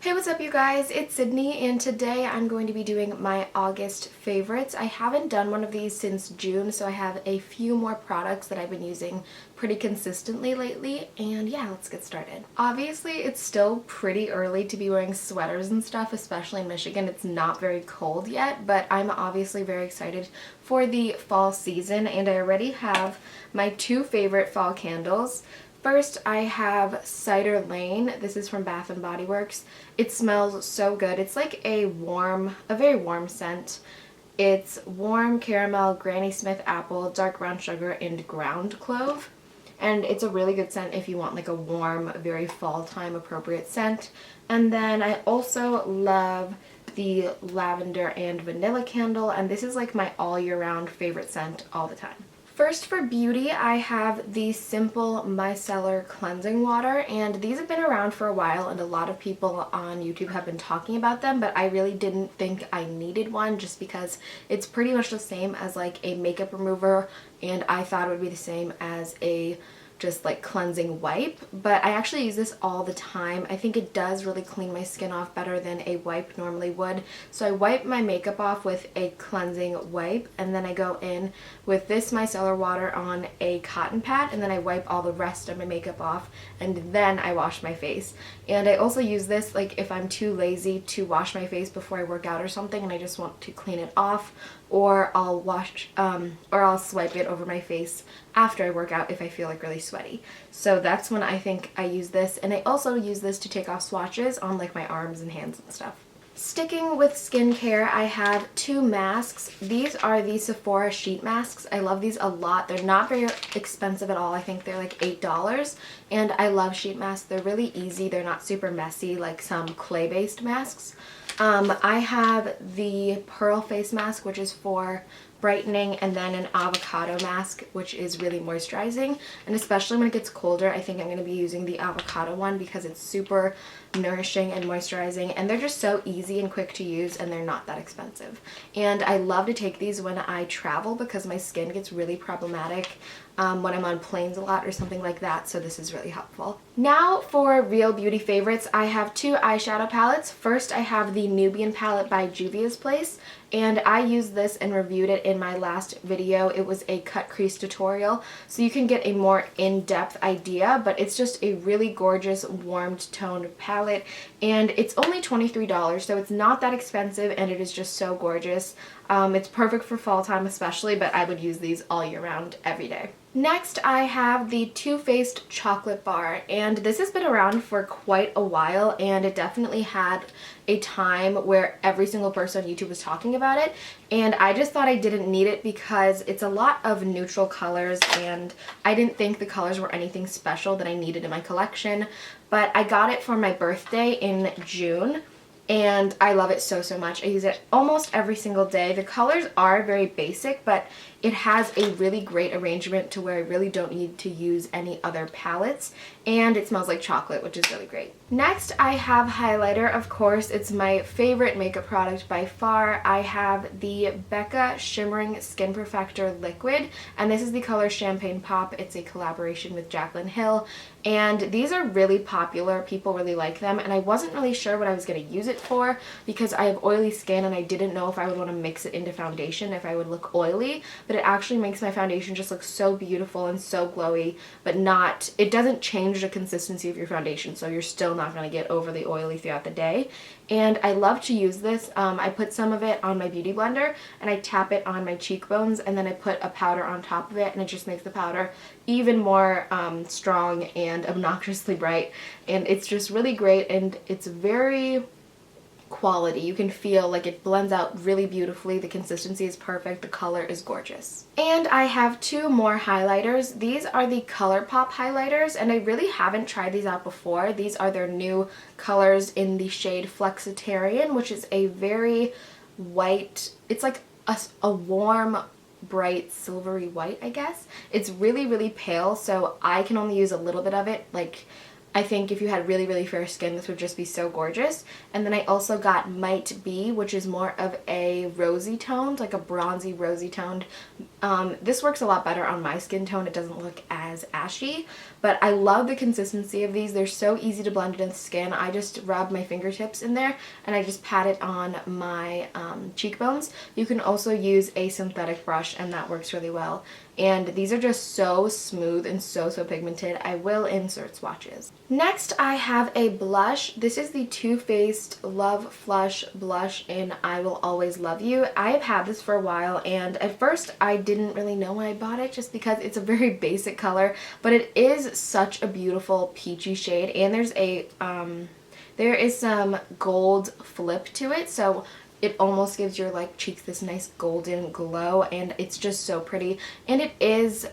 Hey, what's up you guys? It's Sydney and today I'm going to be doing my August favorites. I haven't done one of these since June, so I have a few more products that I've been using pretty consistently lately, and yeah, let's get started. Obviously, it's still pretty early to be wearing sweaters and stuff, especially in Michigan. It's not very cold yet, but I'm obviously very excited for the fall season, and I already have my two favorite fall candles. First, I have Cider Lane. This is from Bath & Body Works. It smells so good. It's like a very warm scent. It's warm caramel, Granny Smith apple, dark brown sugar, and ground clove. And it's a really good scent if you want like a warm, very fall time appropriate scent. And then I also love the lavender and vanilla candle, and this is like my all year round favorite scent all the time. First, for beauty, I have the Simple Micellar Cleansing Water, and these have been around for a while and a lot of people on YouTube have been talking about them, but I really didn't think I needed one just because it's pretty much the same as like a makeup remover, and I thought it would be the same as a just like cleansing wipe, but I actually use this all the time. I think it does really clean my skin off better than a wipe normally would. So I wipe my makeup off with a cleansing wipe, and then I go in with this micellar water on a cotton pad, and then I wipe all the rest of my makeup off, and then I wash my face. And I also use this like if I'm too lazy to wash my face before I work out or something and I just want to clean it off, or I'll swipe it over my face after I work out if I feel like really sweaty. So that's when I think I use this, and I also use this to take off swatches on like my arms and hands and stuff. Sticking with skincare, I have two masks. These are the Sephora sheet masks. I love these a lot. They're not very expensive at all. I think they're like $8, and I love sheet masks. They're really easy. They're not super messy like some clay-based masks. I have the Pearl face mask, which is for brightening, and then an avocado mask, which is really moisturizing, and especially when it gets colder, I think I'm going to be using the avocado one because it's super nourishing and moisturizing, and they're just so easy and quick to use, and they're not that expensive. And I love to take these when I travel because my skin gets really problematic when I'm on planes a lot or something like that, so this is really helpful. Now for real beauty favorites, I have two eyeshadow palettes. First, I have the Nubian palette by Juvia's Place, and I used this and reviewed it in my last video. It was a cut crease tutorial, so you can get a more in-depth idea, but it's just a really gorgeous warmed toned palette, and it's only $23, so it's not that expensive, and it is just so gorgeous. It's perfect for fall time especially, but I would use these all year round every day. Next, I have the Too Faced chocolate bar, and this has been around for quite a while, and it definitely had a time where every single person on YouTube was talking about it, and I just thought I didn't need it because it's a lot of neutral colors, and I didn't think the colors were anything special that I needed in my collection, but I got it for my birthday in June, and I love it so much. I use it almost every single day. The colors are very basic, but it has a really great arrangement to where I really don't need to use any other palettes, and it smells like chocolate, which is really great. Next, I have highlighter. Of course, it's my favorite makeup product by far. I have the Becca Shimmering Skin Perfector Liquid, and this is the color Champagne Pop. It's a collaboration with Jaclyn Hill, and these are really popular. People really like them, and I wasn't really sure what I was going to use it for because I have oily skin, and I didn't know if I would want to mix it into foundation if I would look oily, but it actually makes my foundation just look so beautiful and so glowy, but it doesn't change the consistency of your foundation, so you're still not going to get overly oily throughout the day. And I love to use this. I put some of it on my beauty blender and I tap it on my cheekbones, and then I put a powder on top of it, and it just makes the powder even more strong and obnoxiously bright, and it's just really great, and it's very quality. You can feel like it blends out really beautifully. The consistency is perfect. The color is gorgeous. And I have two more highlighters. These are the ColourPop highlighters, and I really haven't tried these out before. These are their new colors in the shade Flexitarian, which is a very white, it's like a warm, bright silvery white, I guess. It's really pale, so I can only use a little bit of it. Like I think if you had really, really fair skin, this would just be so gorgeous. And then I also got Might Be, which is more of a rosy toned, like a bronzy rosy toned. This works a lot better on my skin tone. It doesn't look as ashy, but I love the consistency of these. They're so easy to blend it in the skin. I just rub my fingertips in there and I just pat it on my cheekbones. You can also use a synthetic brush and that works really well. And these are just so smooth and so pigmented. I will insert swatches. Next, I have a blush. This is the Too Faced Love Flush Blush in I Will Always Love You. I have had this for a while, and at first I didn't really know when I bought it just because it's a very basic color, but it is such a beautiful peachy shade, and there is some gold flip to it, so it almost gives your like cheeks this nice golden glow, and it's just so pretty. And it is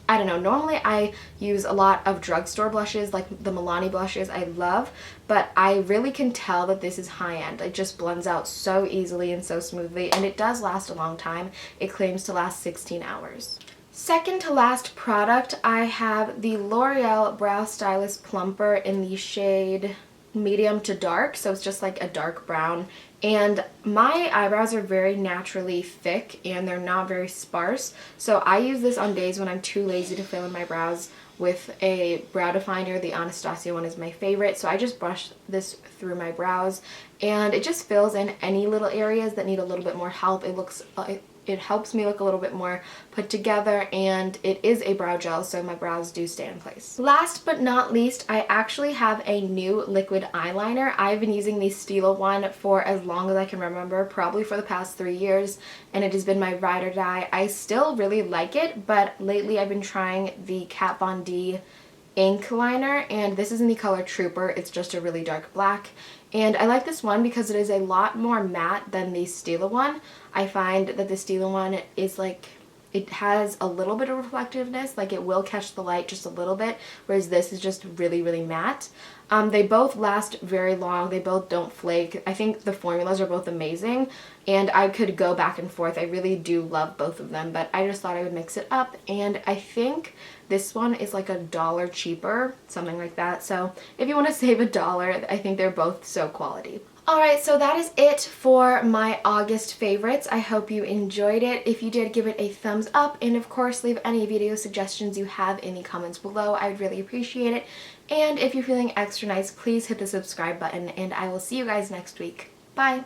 I don't know, normally I use a lot of drugstore blushes, like the Milani blushes I love, but I really can tell that this is high-end. It just blends out so easily and so smoothly, and it does last a long time. It claims to last 16 hours. Second to last product, I have the L'Oreal Brow Stylist Plumper in the shade medium to dark, so it's just like a dark brown. And my eyebrows are very naturally thick and they're not very sparse, so I use this on days when I'm too lazy to fill in my brows with a brow definer. The Anastasia one is my favorite, so I just brush this through my brows and it just fills in any little areas that need a little bit more help. It helps me look a little bit more put together, and it is a brow gel, so my brows do stay in place. Last but not least, I actually have a new liquid eyeliner. I've been using the Stila one for as long as I can remember, probably for the past 3 years, and it has been my ride or die. I still really like it, but lately I've been trying the Kat Von D ink liner, and this is in the color Trooper. It's just a really dark black, and I like this one because it is a lot more matte than the Stila one. I find that the Stila one is like, it has a little bit of reflectiveness, like it will catch the light just a little bit, whereas this is just really, really matte. They both last very long. They both don't flake. I think the formulas are both amazing, and I could go back and forth. I really do love both of them, but I just thought I would mix it up, and I think this one is like $1 cheaper, something like that. So if you want to save $1, I think they're both so quality. Alright, so that is it for my August favorites. I hope you enjoyed it. If you did, give it a thumbs up, and of course leave any video suggestions you have in the comments below. I would really appreciate it. And if you're feeling extra nice, please hit the subscribe button, and I will see you guys next week. Bye!